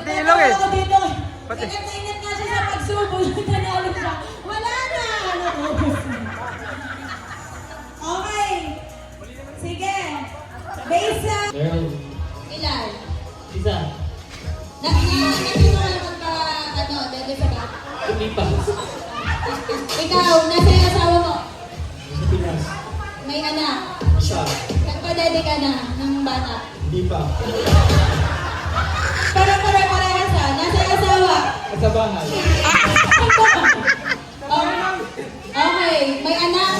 Pati ilong eh. Ako dito. Pati. Ingat na ingat nga siya sa pagsubo. Nanalo siya. Wala na. Okay. Sige. Base. Ilan? Isa. Nandito ka naman pa, dede sa ka? Hindi pa. Ikaw, nasa yung asawa mo? Sa Pinas. May anak? Isa. Nagpa-dede ka na ng bata? Hindi pa. Parehas ha? Nasa yung asawa? Sa bahay. Okay, may anak?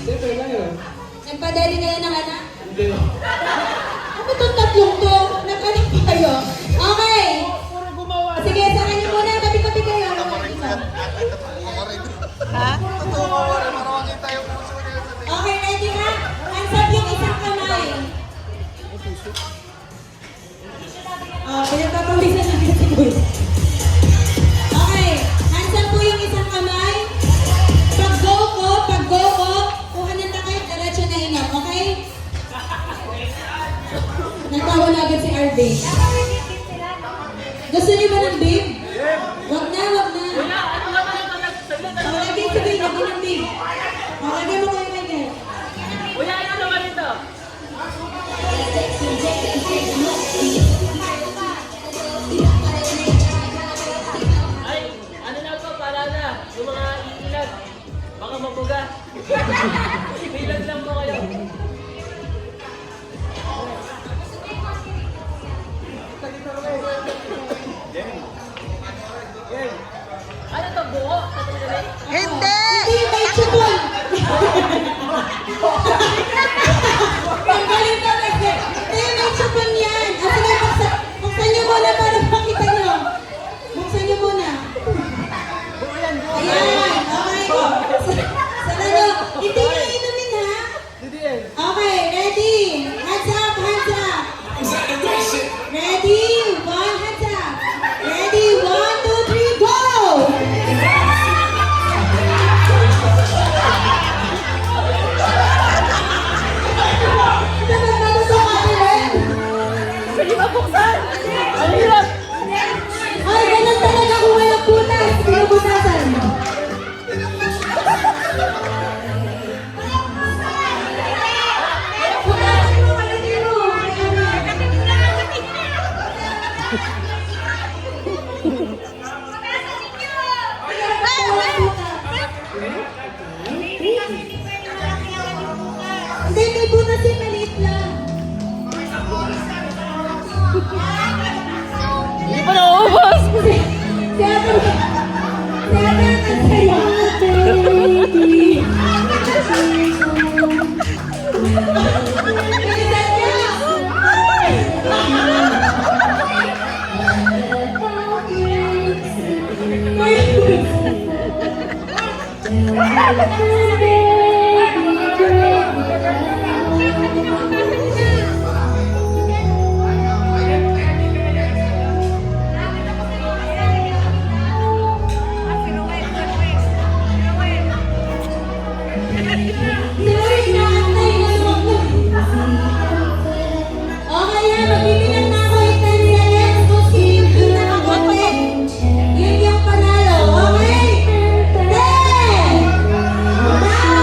Siyempre lang yun. Nagpa-dede ka na ng anak? Hindi. Ano itong tatlong to? Nag-anak pa kayo? Okay! Puro gumawa. Sige, sa kanya muna. Tabi-tabi kayo. Ha? Okay, ready na? Hands up yung isang kamay. Pinagpapawisan na kita si Boy. Okay, hands up po yung isang kamay. Pag-go ko, kuha ng takip, diretso na ingat, okay? Nagtawa na agad si RB. Gusto niyo ba ng babe? Wag na. Lagay si babe, lagay ng babe. Lagay mo kayo Michael. Kuya, ano naman ito? Ay, ano na po, para na. Yung mga iilag. Baka mabuga. Ilag lang po kayo. Ano to, buo? Hindi! Hindi, may chupon! Panggaling ka kasi. Hindi, may chupon yan. Sige, buksan niyo muna para makita niyo. Buksan niyo muna. Ayan, okay. Sana niyo. Hindi niyo inumin ha. Okay, ready? Hands up, hands up. Ready? One, hands up. Ready? 1, 2, 3, go! Sige ba buksan? Ang hirap! Ay, ganun talaga kung walang butas. Pinabutasan. Butasan mo, kalitin mo. Hindi, may butas yung maliit lang. Hindi pa naubos! Yun yung panalo, okay? 10, 9,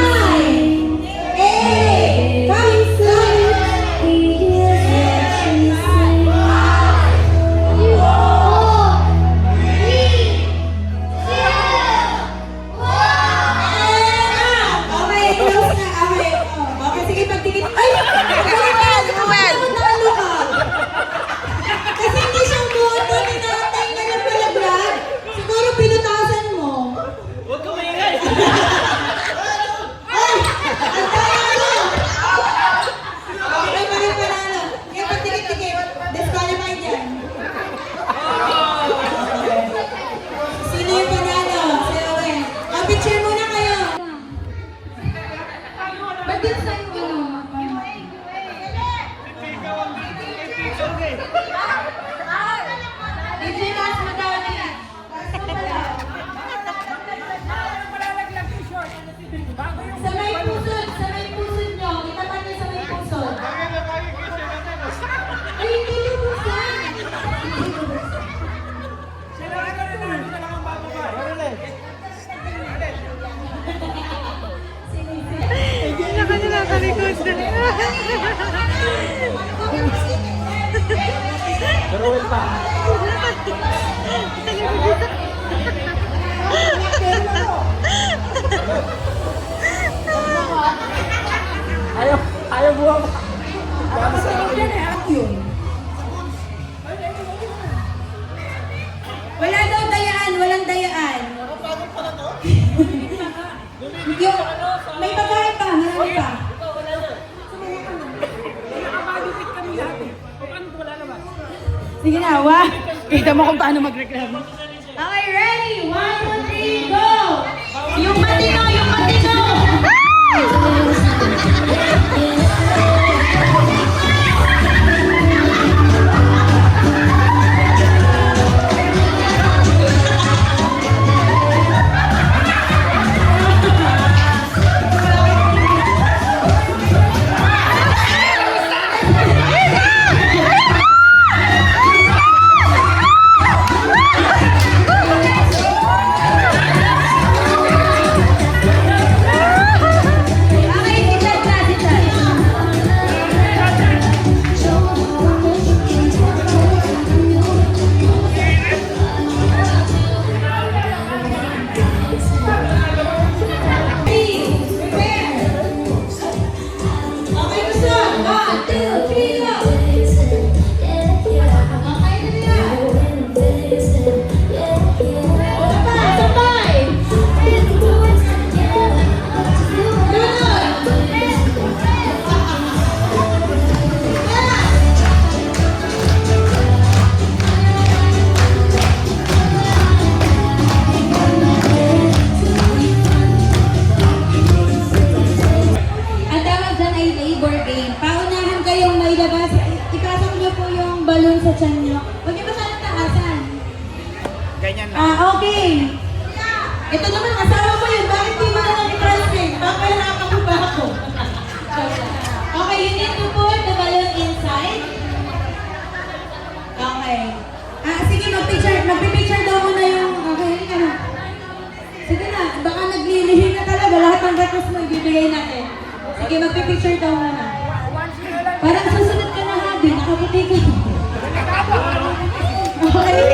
Bawal pa. Ayaw buha pa. Wala daw dayaan, walang dayaan. Yung, may babae pa, marami pa. Sige na, kita mo kung paano magreklamo. Okay, ready? 1, 2, 3, go! Yung matino, yung matino! Okay, si Chad na, si Chad. Ready, prepare. Okay, gusto. 1, 2, 3, go! Okay, dali na. Sabay, sabay. Lunod. Ang tawag dyan ay labor game. Paunahan kayong may labas. Ipasok niyo po yung balon sa tiyan niyo. Huwag niyo masyadong taasan. Ganyan lang. Okay. Ito naman, asawa ko yun. Bakit di mo na lang i-translate? Papahirapan mo ba ako? Okay, you need to put the balloon inside. Okay. Sige, magpipicture daw muna yung... Okay, halika na. Sige na, baka naglilihin na talaga. Lahat ng request mo ibibigay natin. Sige, magpipicture daw muna. Parang susunod ka na, Habi. Nakaputi ka. Okay.